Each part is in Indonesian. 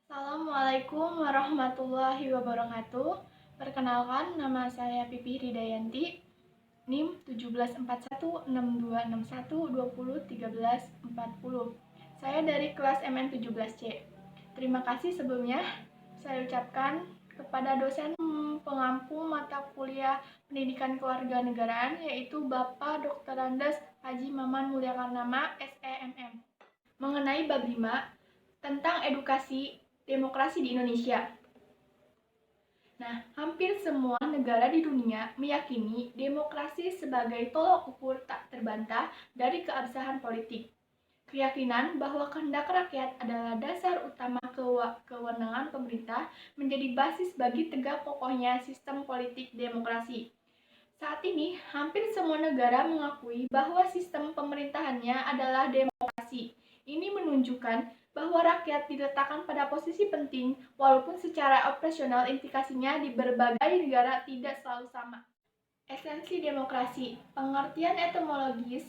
Assalamualaikum warahmatullahi wabarakatuh. Perkenalkan, nama saya Pipi Ridayanti, NIM 17416261201340. Saya dari kelas MN17C. Terima kasih sebelumnya saya ucapkan kepada dosen pengampu mata kuliah Pendidikan Kewarganegaraan, yaitu Bapak Dr. Andes Haji Maman Mulyakarnama, SEMM, mengenai bab 5 tentang edukasi demokrasi di Indonesia. Nah, hampir semua negara di dunia meyakini demokrasi sebagai tolok ukur tak terbantah dari keabsahan politik. Keyakinan bahwa kehendak rakyat adalah dasar utama kewenangan pemerintah menjadi basis bagi tegak kokohnya sistem politik demokrasi. Saat ini, hampir semua negara mengakui bahwa sistem pemerintahannya adalah demokrasi. Ini menunjukkan bahwa rakyat diletakkan pada posisi penting, walaupun secara operasional implikasinya di berbagai negara tidak selalu sama. Esensi demokrasi. Pengertian etimologis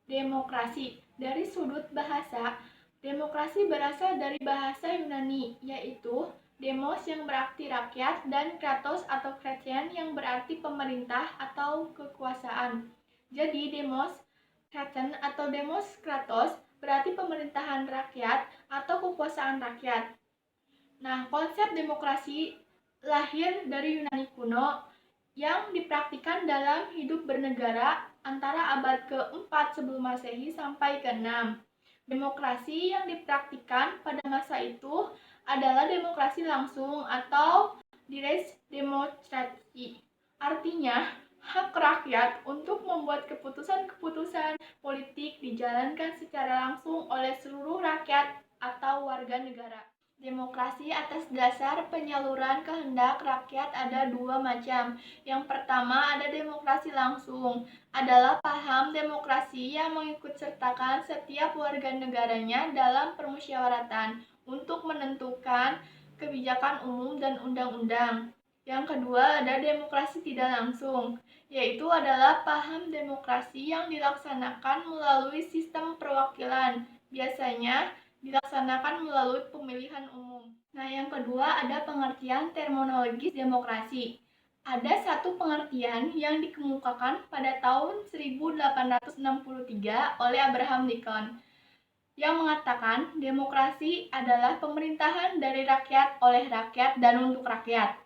demokrasi. Dari sudut bahasa, demokrasi berasal dari bahasa Yunani, yaitu demos yang berarti rakyat dan kratos atau kreten yang berarti pemerintah atau kekuasaan. Jadi demos kreten atau demos kratos berarti pemerintahan rakyat atau kekuasaan rakyat. Nah, konsep demokrasi lahir dari Yunani kuno yang dipraktikkan dalam hidup bernegara antara abad ke-4 sebelum Masehi sampai ke-6. Demokrasi yang dipraktikkan pada masa itu adalah demokrasi langsung atau direct demokrasi. Artinya, hak rakyat untuk membuat keputusan-keputusan politik dijalankan secara langsung oleh seluruh rakyat atau warga negara. Demokrasi atas dasar penyaluran kehendak rakyat ada dua macam. Yang pertama ada demokrasi langsung, adalah paham demokrasi yang mengikutsertakan setiap warga negaranya dalam permusyawaratan untuk menentukan kebijakan umum dan undang-undang. Yang kedua ada demokrasi tidak langsung, yaitu adalah paham demokrasi yang dilaksanakan melalui sistem perwakilan, biasanya dilaksanakan melalui pemilihan umum. Nah, yang kedua ada pengertian terminologis demokrasi. Ada satu pengertian yang dikemukakan pada tahun 1863 oleh Abraham Lincoln yang mengatakan demokrasi adalah pemerintahan dari rakyat, oleh rakyat, dan untuk rakyat.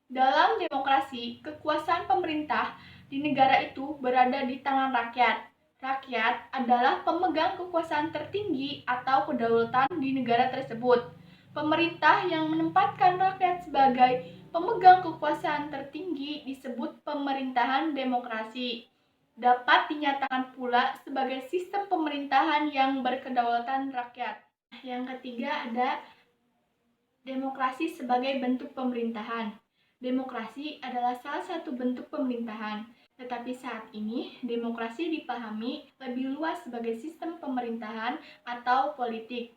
Dalam demokrasi, kekuasaan pemerintah di negara itu berada di tangan rakyat. Rakyat adalah pemegang kekuasaan tertinggi atau kedaulatan di negara tersebut. Pemerintah yang menempatkan rakyat sebagai pemegang kekuasaan tertinggi disebut pemerintahan demokrasi. Dapat dinyatakan pula sebagai sistem pemerintahan yang berkedaulatan rakyat. Yang ketiga ada demokrasi sebagai bentuk pemerintahan. Demokrasi adalah salah satu bentuk pemerintahan, tetapi saat ini demokrasi dipahami lebih luas sebagai sistem pemerintahan atau politik.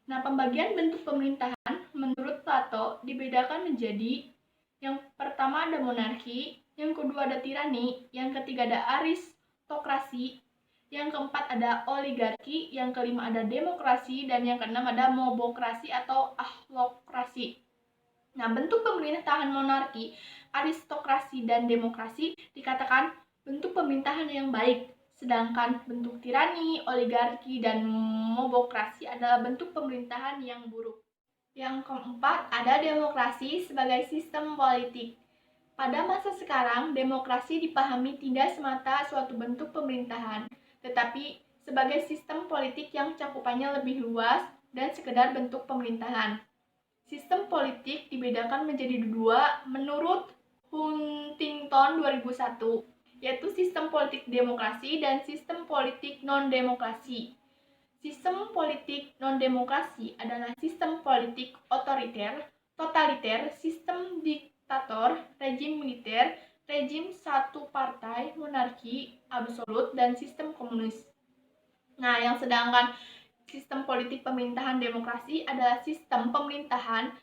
Nah, pembagian bentuk pemerintahan menurut Plato dibedakan menjadi yang pertama ada monarki, yang kedua ada tirani, yang ketiga ada aristokrasi, yang keempat ada oligarki, yang kelima ada demokrasi, dan yang keenam ada mobokrasi atau ahlokrasi. Nah, bentuk pemerintahan monarki, aristokrasi, dan demokrasi dikatakan bentuk pemerintahan yang baik, sedangkan bentuk tirani, oligarki, dan mobokrasi adalah bentuk pemerintahan yang buruk. Yang keempat, ada demokrasi sebagai sistem politik. Pada masa sekarang, demokrasi dipahami tidak semata suatu bentuk pemerintahan, tetapi sebagai sistem politik yang cakupannya lebih luas dan sekedar bentuk pemerintahan. Sistem politik dibedakan menjadi dua menurut Huntington 2001, yaitu sistem politik demokrasi dan sistem politik non-demokrasi. Sistem politik non-demokrasi adalah sistem politik otoriter, totaliter, sistem diktator, rejim militer, rejim satu partai, monarki absolut, dan sistem komunis. Nah, yang sedangkan sistem politik pemerintahan demokrasi adalah sistem pemerintahan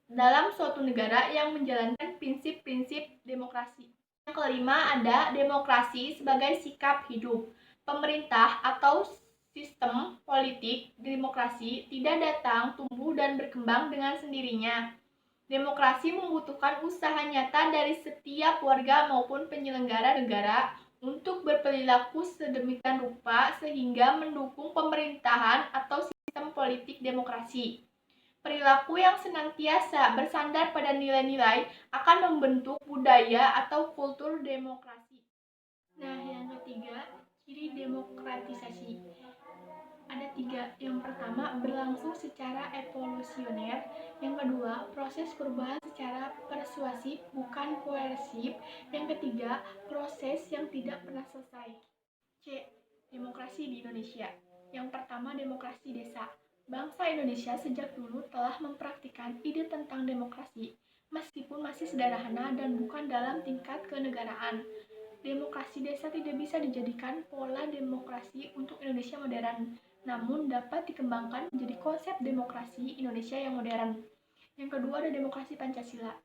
dalam suatu negara yang menjalankan prinsip-prinsip demokrasi. Yang kelima ada demokrasi sebagai sikap hidup. Pemerintah atau Sistem politik demokrasi tidak datang, tumbuh, dan berkembang dengan sendirinya. Demokrasi membutuhkan usaha nyata dari setiap warga maupun penyelenggara negara untuk berperilaku sedemikian rupa sehingga mendukung pemerintahan atau sistem politik demokrasi. Perilaku yang senantiasa bersandar pada nilai-nilai akan membentuk budaya atau kultur demokrasi. Nah, yang ketiga, ciri demokratisasi. Ada tiga. Yang pertama, berlangsung secara evolusioner. Yang kedua, proses perubahan secara persuasif, bukan koersif. Yang ketiga, proses yang tidak pernah selesai. C. Demokrasi di Indonesia. Yang pertama, demokrasi desa. Bangsa Indonesia sejak dulu telah mempraktikkan ide tentang demokrasi, meskipun masih sederhana dan bukan dalam tingkat kenegaraan. Demokrasi desa tidak bisa dijadikan pola demokrasi untuk Indonesia modern, namun dapat dikembangkan menjadi konsep demokrasi Indonesia yang modern. Yang kedua ada demokrasi Pancasila.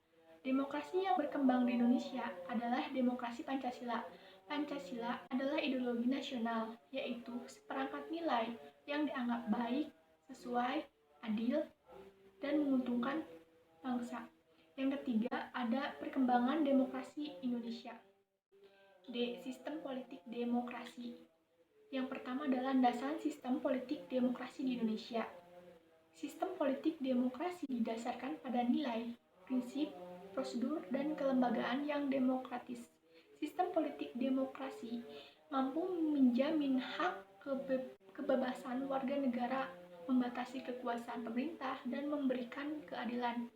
Demokrasi yang berkembang di Indonesia adalah demokrasi Pancasila. Pancasila adalah ideologi nasional, yaitu seperangkat nilai yang dianggap baik, sesuai, adil, dan menguntungkan bangsa. Yang ketiga ada perkembangan demokrasi Indonesia. D. Sistem politik demokrasi. Yang pertama adalah landasan sistem politik demokrasi di Indonesia. Sistem politik demokrasi didasarkan pada nilai, prinsip, prosedur, dan kelembagaan yang demokratis. Sistem politik demokrasi mampu menjamin hak kebebasan warga negara, membatasi kekuasaan pemerintah, dan memberikan keadilan.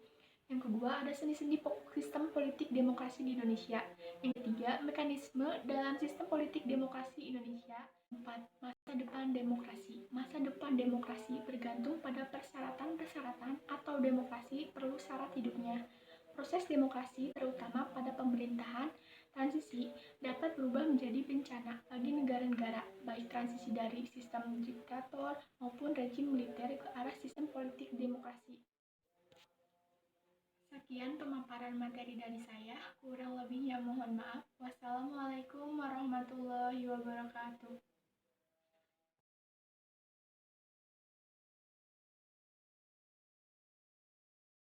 Yang kedua, ada sendi-sendi sistem politik demokrasi di Indonesia. Yang ketiga, mekanisme dalam sistem politik demokrasi Indonesia. 4. Masa depan demokrasi. Masa depan demokrasi bergantung pada persyaratan-persyaratan atau demokrasi perlu syarat hidupnya. Proses demokrasi, terutama pada pemerintahan transisi, dapat berubah menjadi bencana bagi negara-negara, baik transisi dari sistem diktator maupun rejim militer ke arah sistem politik demokrasi. Sekian pemaparan materi dari saya, kurang lebihnya mohon maaf. Wassalamualaikum warahmatullahi wabarakatuh.